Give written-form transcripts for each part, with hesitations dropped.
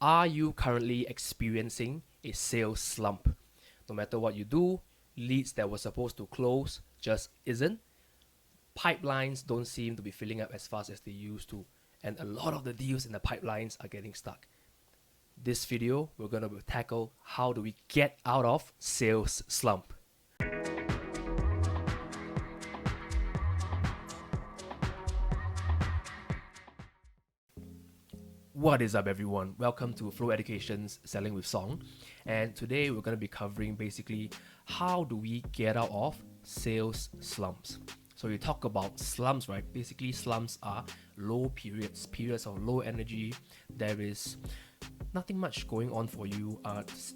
Are you currently experiencing a sales slump? No matter what you do, leads that were supposed to close just isn't. Pipelines don't seem to be filling up as fast as they used to, and a lot of the deals in the pipelines are getting stuck. This video, we're going to tackle how do we get out of sales slump. What is up, everyone? Welcome to Flow Education's Selling with Song. And today we're going to be covering basically how do we get out of sales slumps. So you talk about slumps, right? Basically, slumps are low periods of low energy. There is nothing much going on for you.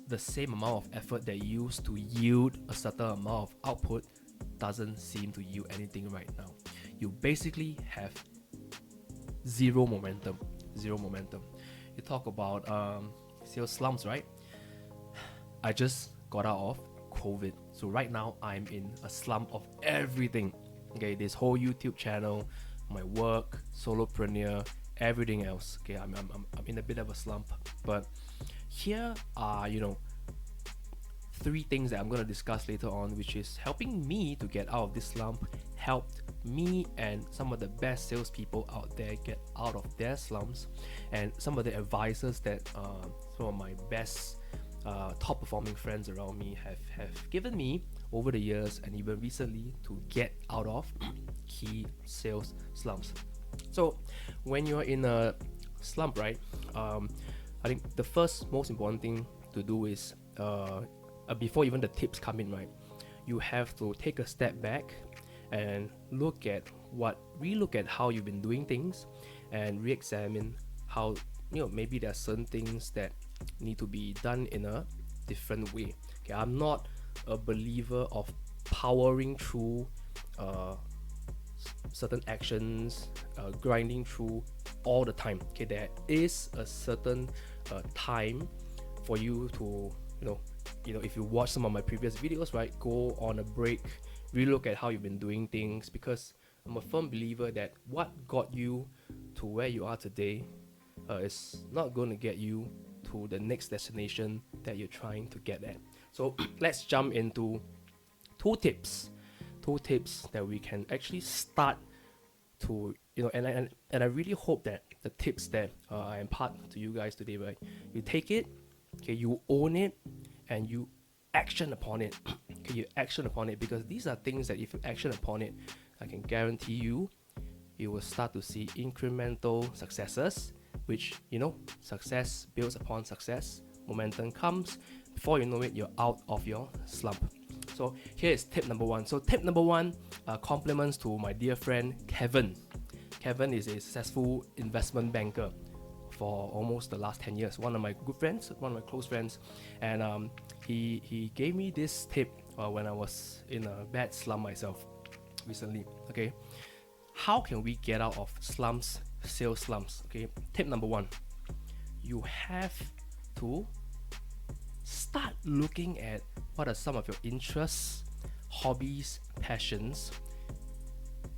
The same amount of effort that you used to yield a certain amount of output doesn't seem to yield anything right now. You basically have zero momentum. You talk about sales slumps, right? I just got out of COVID, so right now I'm in a slump of everything. Okay, this whole YouTube channel, my work, solopreneur, everything else. Okay, I'm in a bit of a slump, but here are three things that I'm going to discuss later on, which is helping me to get out of this slump, helped me and some of the best salespeople out there get out of their slumps, and some of the advisors that some of my best top performing friends around me have given me over the years and even recently to get out of key sales slumps. So when you're in a slump, right, I think the first most important thing to do is before even the tips come in, right, you have to take a step back and look at how you've been doing things and re-examine how maybe there are certain things that need to be done in a different way. Okay, I'm not a believer of powering through certain actions, grinding through all the time. Okay, there is a certain time for you to if you watch some of my previous videos, right, go on a break, relook at how you've been doing things, because I'm a firm believer that what got you to where you are today is not going to get you to the next destination that you're trying to get at. So let's jump into two tips that we can actually start to and I really hope that the tips that I impart to you guys today, right, you take it, okay, you own it, and you action upon it. Okay, you action upon it, because these are things that if you action upon it, I can guarantee you will start to see incremental successes, which success builds upon success, momentum comes, before you know it, you're out of your slump. So here is tip number one. So tip number one, compliments to my dear friend Kevin. Kevin is a successful investment banker for almost the last 10 years. One of my good friends, one of my close friends, and he gave me this tip when I was in a bad slump myself recently. Okay, how can we get out of slumps, sales slumps? Okay, tip number one, you have to start looking at what are some of your interests, hobbies, passions.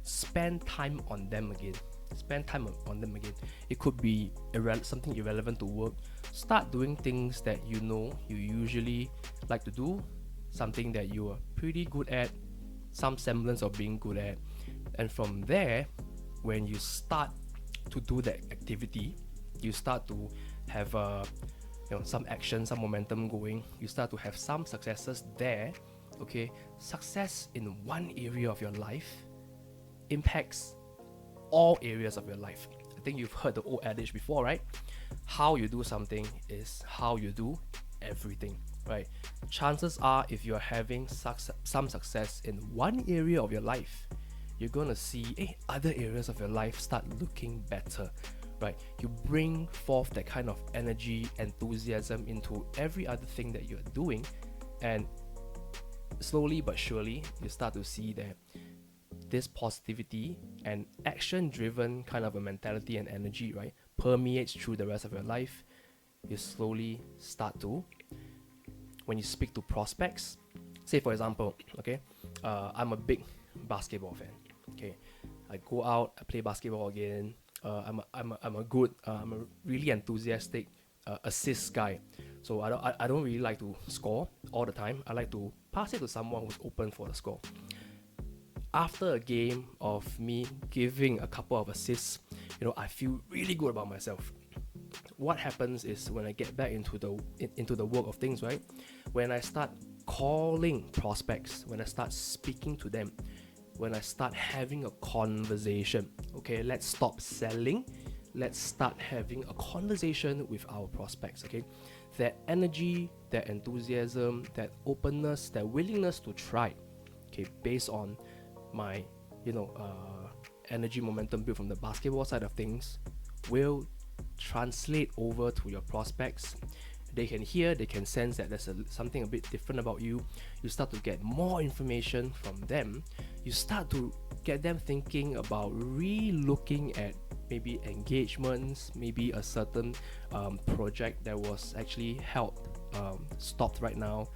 Spend time on them again. It could be something irrelevant to work. Start doing things that you usually like to do, something that you are pretty good at, some semblance of being good at. And from there, when you start to do that activity, you start to have some action, some momentum going. You start to have some successes there. Okay, success in one area of your life impacts all areas of your life. I think you've heard the old adage before, right? How you do something is how you do everything, right? Chances are, if you're having some success in one area of your life, you're gonna see other areas of your life start looking better, right? You bring forth that kind of energy, enthusiasm into every other thing that you're doing, and slowly but surely you start to see that this positivity and action driven kind of a mentality and energy, right, permeates through the rest of your life. You slowly start to, when you speak to prospects, say for example, okay, I'm a big basketball fan. Okay, I go out, I play basketball again. I'm a really enthusiastic assist guy. So I don't really like to score all the time. I like to pass it to someone who's open for the score. After a game of me giving a couple of assists, I feel really good about myself. What happens is when I get back into the work of things, right? When I start calling prospects, when I start speaking to them, when I start having a conversation, okay, let's stop selling. Let's start having a conversation with our prospects, okay? That energy, that enthusiasm, that openness, that willingness to try, okay, based on my, energy momentum built from the basketball side of things, will translate over to your prospects. They can hear, they can sense that there's something a bit different about you. You start to get more information from them. You start to get them thinking about re-looking at maybe engagements, maybe a certain project that was actually held stopped right now.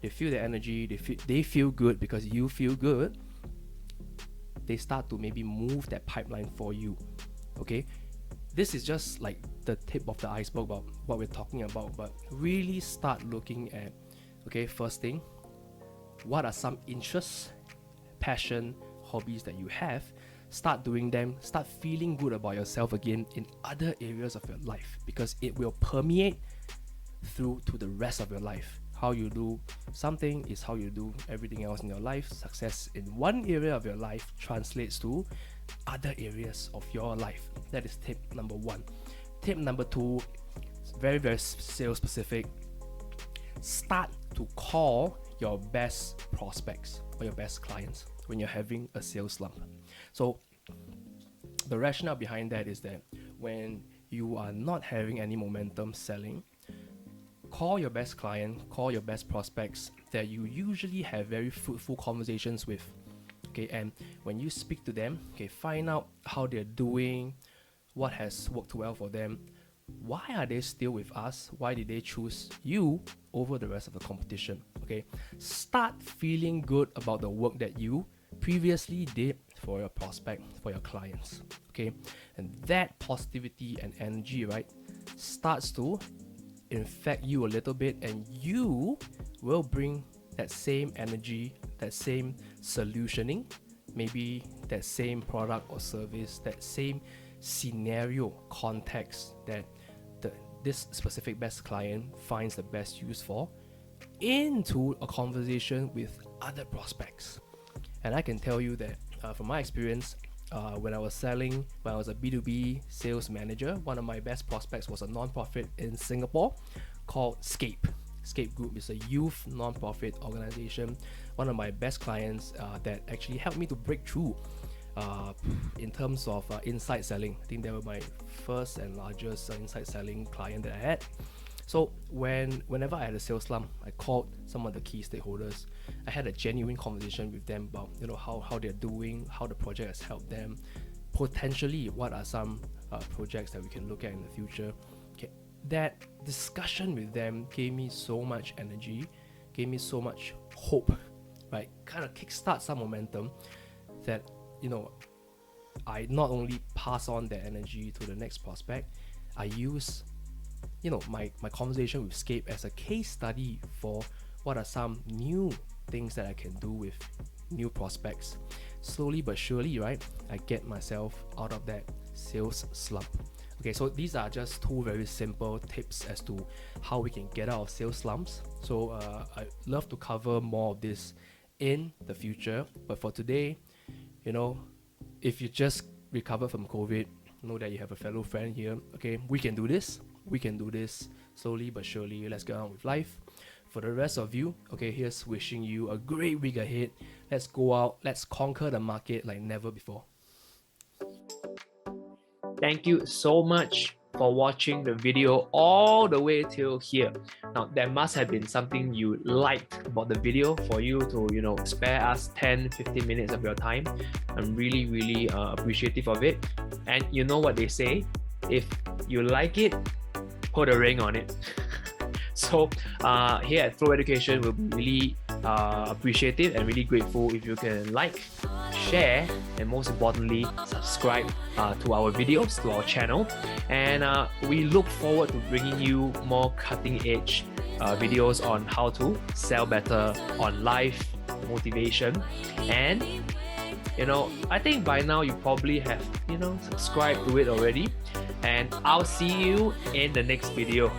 They feel the energy, they feel good because you feel good. They start to maybe move that pipeline for you. Okay, this is just like the tip of the iceberg about what we're talking about, but really start looking at, okay, first thing, what are some interests, passion, hobbies that you have? Start doing them, start feeling good about yourself again in other areas of your life, because it will permeate through to the rest of your life. How you do something is how you do everything else in your life. Success in one area of your life translates to other areas of your life. That is tip number one. Tip number two, very, very sales specific. Start to call your best prospects or your best clients when you're having a sales slump. So the rationale behind that is that when you are not having any momentum selling, call your best client, call your best prospects that you usually have very fruitful conversations with. Okay, and when you speak to them, okay, find out how they're doing, what has worked well for them, why are they still with us, why did they choose you over the rest of the competition. Okay, start feeling good about the work that you previously did for your prospect, for your clients. Okay, and that positivity and energy, right, starts to infect you a little bit, and you will bring that same energy, that same solutioning, maybe that same product or service, that same scenario context that this specific best client finds the best use for, into a conversation with other prospects. And I can tell you that from my experience, when I was a B2B sales manager, one of my best prospects was a non-profit in Singapore called Scape. Scape Group is a youth non-profit organization. One of my best clients that actually helped me to break through in terms of inside selling. I think they were my first and largest inside selling client that I had. So whenever I had a sales slump, I called some of the key stakeholders. I had a genuine conversation with them about how they're doing, how the project has helped them, potentially what are some projects that we can look at in the future. Okay, that discussion with them gave me so much energy, gave me so much hope, right? Kind of kickstart some momentum that I not only pass on that energy to the next prospect, I use my conversation with Scape as a case study for what are some new things that I can do with new prospects. Slowly but surely, right, I get myself out of that sales slump. Okay, so these are just two very simple tips as to how we can get out of sales slumps. So I'd love to cover more of this in the future, but for today, if you just recovered from COVID, know that you have a fellow friend here. Okay, we can do this slowly but surely. Let's get on with life. For the rest of you, okay, here's wishing you a great week ahead. Let's go out, let's conquer the market like never before. Thank you so much for watching the video all the way till here. Now, there must have been something you liked about the video for you to, spare us 10-15 minutes of your time. I'm really, really appreciative of it. And you know what they say, if you like it, put a ring on it. So here at Flow Education, we'll be really appreciative and really grateful if you can like, share, and most importantly, subscribe to our videos, to our channel. And we look forward to bringing you more cutting edge videos on how to sell better, on life motivation. And I think by now you probably have subscribed to it already. And I'll see you in the next video.